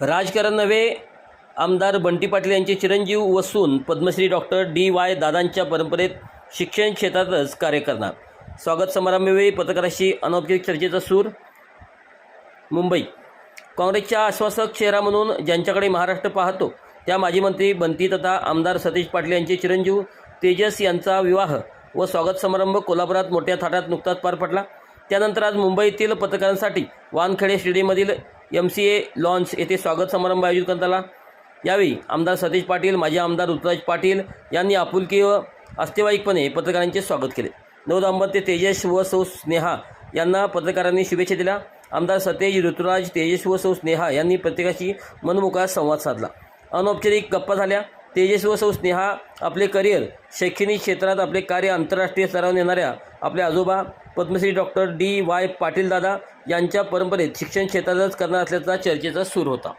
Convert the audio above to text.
राजकारण नव्हे, आमदार बंटी पाटील यांचे चिरंजीव व सून पद्मश्री डॉक्टर डी.वाय. दादांच्या परंपरेत शिक्षण क्षेत्रातच कार्य करणार. स्वागत समारंभावेळी पत्रकारांशी अनौपचारिक चर्चेचा सूर. मुंबई. काँग्रेसच्या आश्वासक चेहरा म्हणून ज्यांच्याकडे महाराष्ट्र पाहतो त्या माजी मंत्री बंटी तथा आमदार सतीश पाटील यांचे चिरंजीव तेजस यांचा विवाह व स्वागत समारंभ कोल्हापुरात मोठ्या थाटात नुकताच पार पडला. त्यानंतर आज मुंबईतील पत्रकारांसाठी वानखेडे स्टेडियममधील MCA लॉन्स येथे स्वागत समारंभ आयोजित करण्यात आला. यावेळी आमदार सतीश पाटील, माजी आमदार ऋतुराज पाटील यांनी आपुलकी व अस्तेवाईकपणे पत्रकारांचे स्वागत केले. नवदाम्पत्य तेजस व सौ स्नेहा यांना पत्रकारांनी शुभेच्छा दिल्या. आमदार सतेज, ऋतुराज, तेजस व सौ स्नेहा यांनी प्रत्येकाशी मनमोकळा संवाद साधला. अनौपचारिक गप्पा झाल्या. तेजस व सौ स्नेहा आपले करिअर शैक्षणिक क्षेत्रात आपले कार्य आंतरराष्ट्रीय स्तरावर नेणाऱ्या आपले आजोबा पद्मश्री डॉक्टर डी.वाय. पाटील दादा यांच्या परंपरेत शिक्षण क्षेत्रातच करणार असल्याचा चर्चेचा सूर होता.